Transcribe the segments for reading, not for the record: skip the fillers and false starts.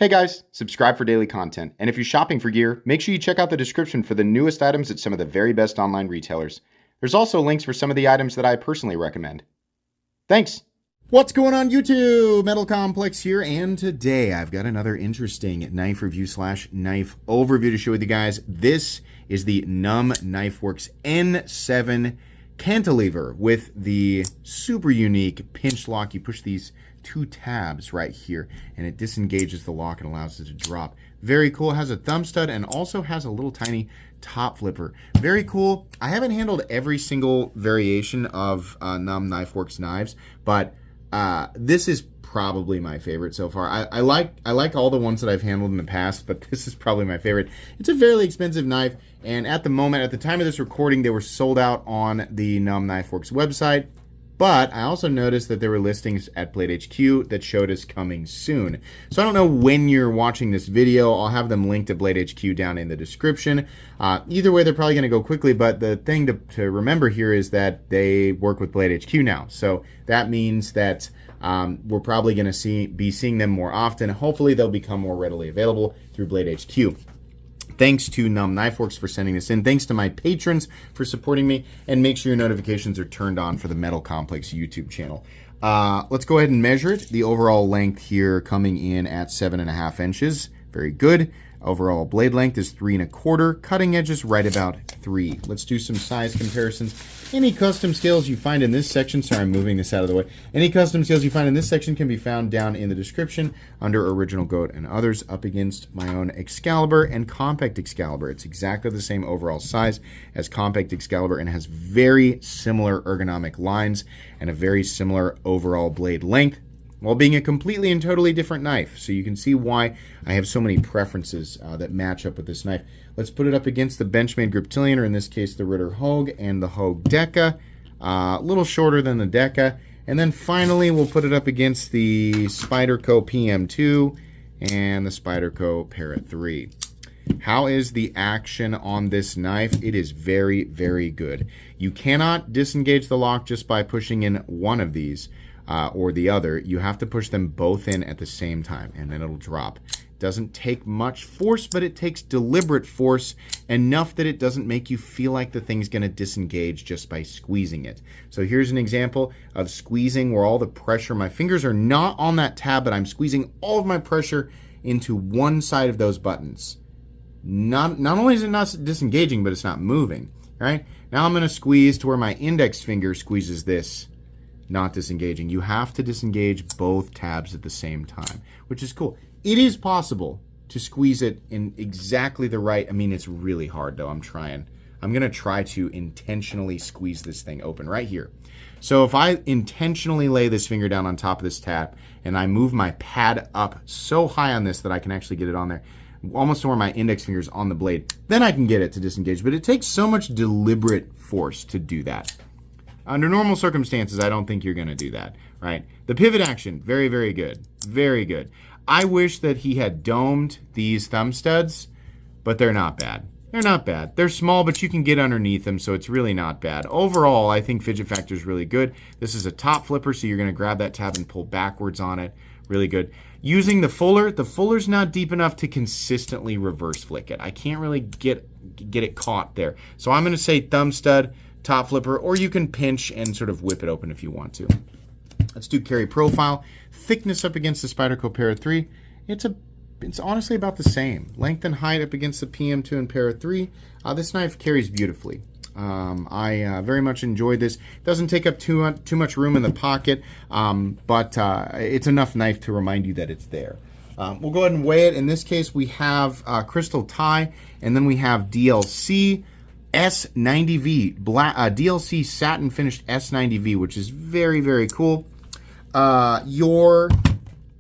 Hey guys, subscribe for daily content, and if you're shopping for gear, make sure you check out the description for the newest items at some of the very best online retailers. There's also links for some of the items that I personally recommend. Thanks! What's going on YouTube? Metal Complex here, and today I've got another interesting knife review / knife overview to share with you guys. This is the NUMB Knifeworks N7 Cantilever with the super unique pinch lock. You push these two tabs right here and it disengages the lock and allows it to drop. Very cool. It has a thumb stud and also has a little tiny top flipper. Very cool. I haven't handled every single variation of NUMB Knifeworks knives, but this is probably my favorite so far. I like all the ones that I've handled in the past, but this is probably my favorite. It's a fairly expensive knife, and at the moment, at the time of this recording, they were sold out on the NUMB Knifeworks website. But I also noticed that there were listings at Blade HQ that showed us coming soon. So I don't know when you're watching this video. I'll have them linked to Blade HQ down in the description. Either way, they're probably going to go quickly. But the thing to remember here is that they work with Blade HQ now. So that means that we're probably going to be seeing them more often. Hopefully, they'll become more readily available through Blade HQ. Thanks to NUMB Knifeworks for sending this in. Thanks to my patrons for supporting me. And make sure your notifications are turned on for the Metal Complex YouTube channel. Let's go ahead and measure it. The overall length here coming in at 7.5 inches. Very good. Overall blade length is 3 1/4. Cutting edge is right about 3. Let's do some size comparisons. Any custom scales you find in this section, sorry, I'm moving this out of the way. Any custom scales you find in this section can be found down in the description under Original Goat and others, up against my own Excalibur and Compact Excalibur. It's exactly the same overall size as Compact Excalibur and has very similar ergonomic lines and a very similar overall blade length, while being a completely and totally different knife. So you can see why I have so many preferences that match up with this knife. Let's put it up against the Benchmade Griptilian, or in this case the Ritter Hogue and the Hogue Deca. A little shorter than the Deca. And then finally we'll put it up against the Spyderco PM2 and the Spyderco Parrot 3. How is the action on this knife? It is very, very good. You cannot disengage the lock just by pushing in one of these. Or the other. You have to push them both in at the same time, and then it'll drop. It doesn't take much force, but it takes deliberate force, enough that it doesn't make you feel like the thing's going to disengage just by squeezing it. So here's an example of squeezing where all the pressure, my fingers are not on that tab, but I'm squeezing all of my pressure into one side of those buttons. Not only is it not disengaging, but it's not moving. Right? Now I'm going to squeeze to where my index finger squeezes this. Not disengaging. You have to disengage both tabs at the same time, which is cool. It is possible to squeeze it in exactly the right, I mean, it's really hard though. I'm trying. I'm going to try to intentionally squeeze this thing open right here. So if I intentionally lay this finger down on top of this tab and I move my pad up so high on this that I can actually get it on there, almost to where my index finger is on the blade, then I can get it to disengage. But it takes so much deliberate force to do that. Under normal circumstances, I don't think you're going to do that, right? The pivot action, very, very good. Very good. I wish that he had domed these thumb studs, but they're not bad. They're not bad. They're small, but you can get underneath them, so it's really not bad. Overall, I think fidget factor is really good. This is a top flipper, so you're going to grab that tab and pull backwards on it. Really good. Using the fuller's not deep enough to consistently reverse flick it. I can't really get it caught there. So I'm going to say thumb stud, top flipper, or you can pinch and sort of whip it open if you want to. Let's do carry profile. Thickness up against the Spyderco Parrot 3. It's honestly about the same. Length and height up against the PM2 and Parrot 3. This knife carries beautifully. I very much enjoyed this. It doesn't take up too much room in the pocket, but it's enough knife to remind you that it's there. We'll go ahead and weigh it. In this case, we have crystal tie, and then we have DLC S90V, black, DLC satin finished S90V, which is very, very cool. Your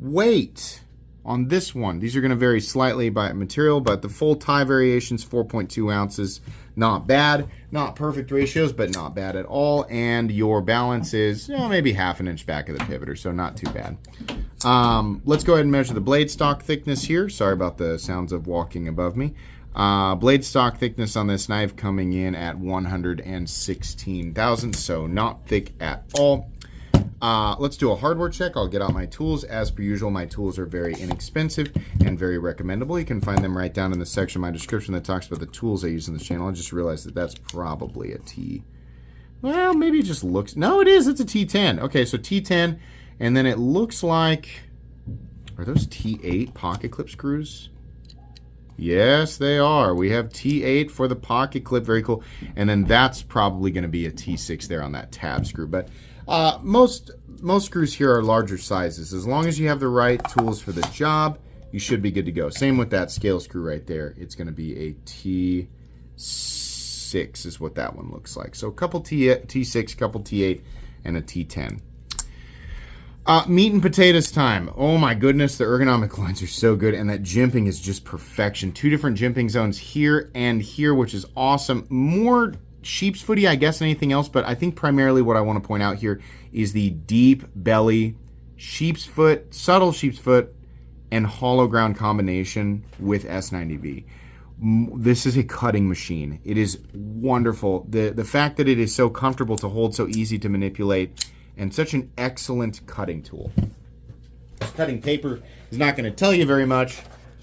weight on this one, these are going to vary slightly by material, but the full tie variation's 4.2 ounces. Not bad. Not perfect ratios, but not bad at all. And your balance is maybe ½ an inch back of the pivoter, so not too bad. Let's go ahead and measure the blade stock thickness here. Sorry about the sounds of walking above me. Blade stock thickness on this knife coming in at 116 thousandths, so not thick at all. Let's do a hardware check. I'll get out my tools. As per usual, my tools are very inexpensive and very recommendable. You can find them right down in the section of my description that talks about the tools I use in this channel. I just realized that that's probably a T. Well, maybe it just looks... No, it is. It's a T10. Okay, so T10, and then it looks like... Are those T8 pocket clip screws? Yes, they are. We have T8 for the pocket clip. Very cool. And then that's probably going to be a T6 there on that tab screw. But most screws here are larger sizes. As long as you have the right tools for the job, you should be good to go. Same with that scale screw right there. It's going to be a T6 is what that one looks like. So a couple T6, couple T8, and a T10. Meat and potatoes time. Oh my goodness, the ergonomic lines are so good, and that jimping is just perfection. 2 different jimping zones here and here, which is awesome. More sheep's footy, I guess, than anything else, but I think primarily what I want to point out here is the deep belly, sheep's foot, subtle sheep's foot, and hollow ground combination with S90V. This is a cutting machine. It is wonderful. The fact that it is so comfortable to hold, so easy to manipulate, and such an excellent cutting tool. Cutting paper is not going to tell you very much,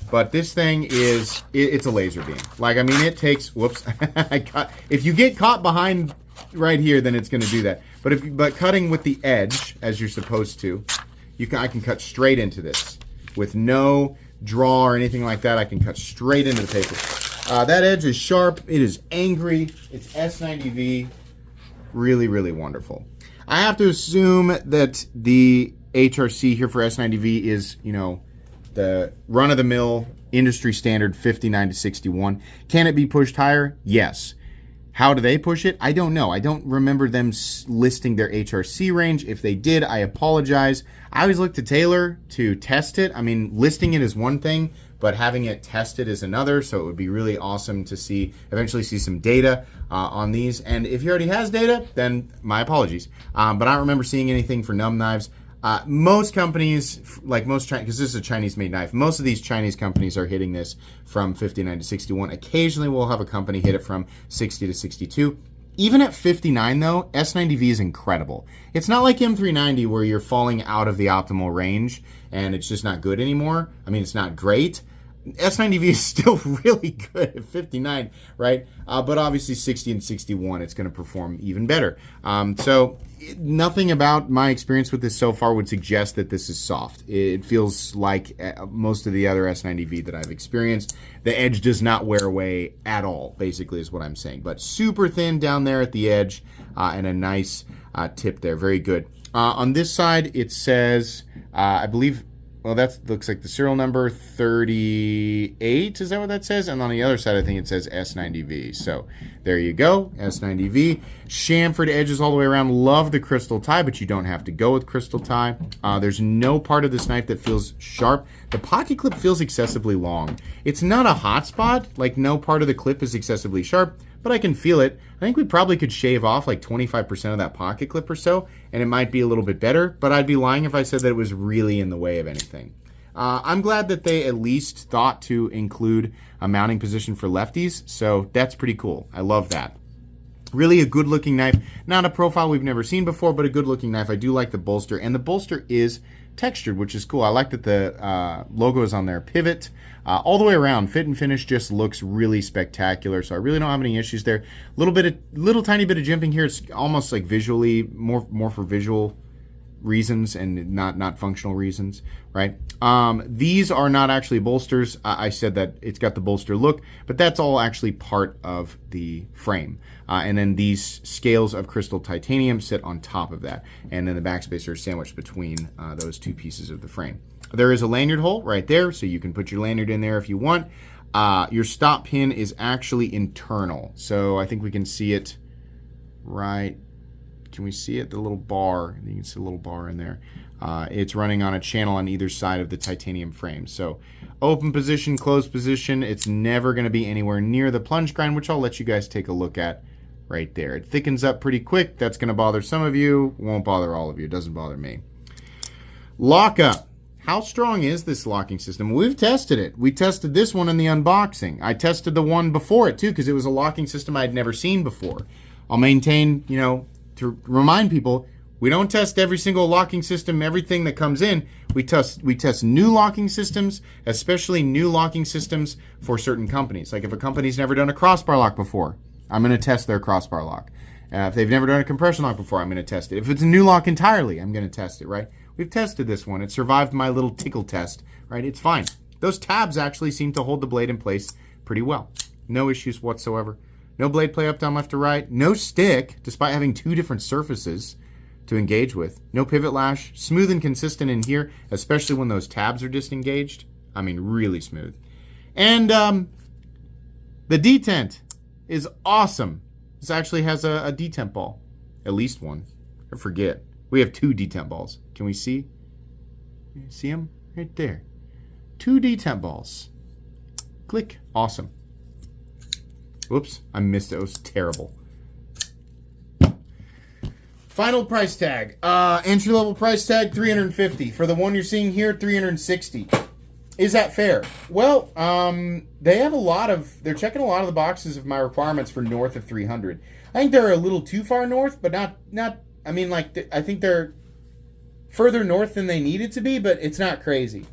but this thing is, it's a laser beam. Like, I mean, it takes, whoops, if you get caught behind right here, then it's going to do that. But cutting with the edge, as you're supposed to, I can cut straight into this. With no draw or anything like that, I can cut straight into the paper. That edge is sharp, it is angry, it's S90V, really, really wonderful. I have to assume that the HRC here for S90V is, you know, the run-of-the-mill industry standard 59 to 61. Can it be pushed higher? Yes. How do they push it? I don't know. I don't remember them listing their HRC range. If they did, I apologize. I always look to Taylor to test it. I mean, listing it is one thing, but having it tested is another. So it would be really awesome to eventually see some data on these. And if he already has data, then my apologies. But I don't remember seeing anything for NUMB knives. Most companies, like most Chinese, because this is a Chinese-made knife, most of these Chinese companies are hitting this from 59 to 61. Occasionally, we'll have a company hit it from 60 to 62. Even at 59, though, S90V is incredible. It's not like M390 where you're falling out of the optimal range and it's just not good anymore. I mean, it's not great. S90V is still really good at 59, right? But obviously 60 and 61, it's going to perform even better. So nothing about my experience with this so far would suggest that this is soft. It feels like most of the other S90V that I've experienced. The edge does not wear away at all, basically is what I'm saying. But super thin down there at the edge and a nice tip there. Very good. On this side, it says, I believe... Well, that looks like the serial number 38. Is that what that says? And on the other side, I think it says S90V. So there you go, S90V. Chamfered edges all the way around. Love the crystal tie, but you don't have to go with crystal tie. There's no part of this knife that feels sharp. The pocket clip feels excessively long. It's not a hot spot. Like, no part of the clip is excessively sharp, but I can feel it. I think we probably could shave off like 25% of that pocket clip or so, and it might be a little bit better, but I'd be lying if I said that it was really in the way of anything. I'm glad that they at least thought to include a mounting position for lefties, so that's pretty cool. I love that. Really a good-looking knife. Not a profile we've never seen before, but a good-looking knife. I do like the bolster, and the bolster is textured, which is cool. I like that the logo is on there. Pivot all the way around. Fit and finish just looks really spectacular, so I really don't have any issues there. Little tiny bit of jimping here. It's almost like visually, more for visual reasons and not functional reasons, right? These are not actually bolsters. I said that it's got the bolster look, but that's all actually part of the frame. And then these scales of crystal titanium sit on top of that. And then the backspacer is sandwiched between those two pieces of the frame. There is a lanyard hole right there, so you can put your lanyard in there if you want. Your stop pin is actually internal. So I think we can see it right. Can we see it? The little bar. You can see a little bar in there. It's running on a channel on either side of the titanium frame. So open position, closed position. It's never going to be anywhere near the plunge grind, which I'll let you guys take a look at right there. It thickens up pretty quick. That's going to bother some of you. Won't bother all of you. It doesn't bother me. Lockup. How strong is this locking system? We've tested it. We tested this one in the unboxing. I tested the one before it too because it was a locking system I had never seen before. I'll maintain, to remind people, We don't test every single locking system, everything that comes in. We test new locking systems, especially new locking systems for certain companies. Like if a company's never done a crossbar lock before, I'm going to test their crossbar lock. If they've never done a compression lock before, I'm going to test it. If it's a new lock entirely, I'm going to test it, right? We've tested this one. It survived my little tickle test, right? It's fine. Those tabs actually seem to hold the blade in place pretty well. No issues whatsoever. No blade play up, down, left, or right. No stick, despite having two different surfaces to engage with. No pivot lash. Smooth and consistent in here, especially when those tabs are disengaged. I mean, really smooth. And the detent is awesome. This actually has a detent ball. At least one. I forget. We have two detent balls. Can we see? See them? Right there. Two detent balls. Click. Awesome. Whoops. I missed it. It was terrible. Final price tag. Entry level price tag, $350. For the one you're seeing here, $360. Is that fair? Well, they have they're checking a lot of the boxes of my requirements for north of 300. I think they're a little too far north, but not. I mean, like, I think they're further north than they needed to be, but it's not crazy.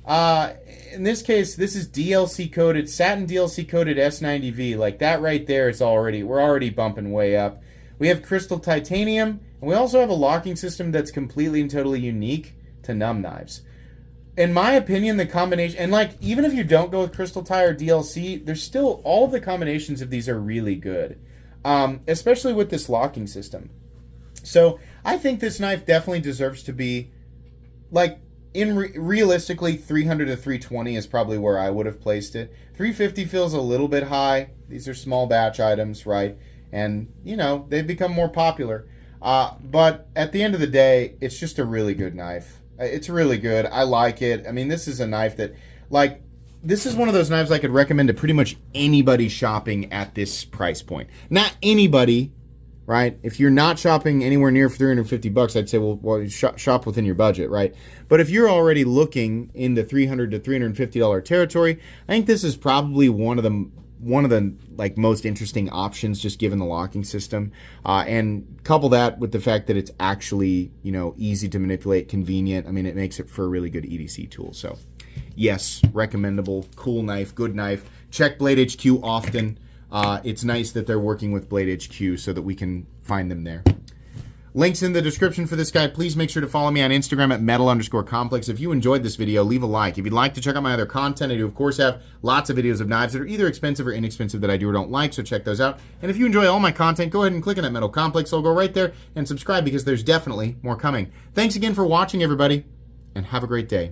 In this case, this is DLC coded, satin DLC coded S90V. Like that right there is we're already bumping way up. We have crystal titanium, and we also have a locking system that's completely and totally unique to NUMB knives. In my opinion, the combination, and like, even if you don't go with crystal tie or DLC, there's still, all of the combinations of these are really good. Especially with this locking system. So, I think this knife definitely deserves to be, like, realistically, 300 to 320 is probably where I would have placed it. 350 feels a little bit high. These are small batch items, right? And, you know, they've become more popular. But at the end of the day, it's just a really good knife. It's really good. I like it. I mean, this is a knife that, like, this is one of those knives I could recommend to pretty much anybody shopping at this price point. Not anybody, right? If you're not shopping anywhere near $350, I'd say, well, shop within your budget, right? But if you're already looking in the $300 to $350 territory, I think this is probably one of the like most interesting options, just given the locking system, and couple that with the fact that it's actually, you know, easy to manipulate, convenient. I mean, it makes it for a really good EDC tool. So yes, recommendable, cool knife, good knife. Check Blade HQ often. It's nice that they're working with Blade HQ so that we can find them there. Links in the description for this guy. Please make sure to follow me on Instagram at metal_complex. If you enjoyed this video, leave a like. If you'd like to check out my other content, I do, of course, have lots of videos of knives that are either expensive or inexpensive that I do or don't like, so check those out. And if you enjoy all my content, go ahead and click on that Metal Complex logo right there and subscribe, because there's definitely more coming. Thanks again for watching, everybody, and have a great day.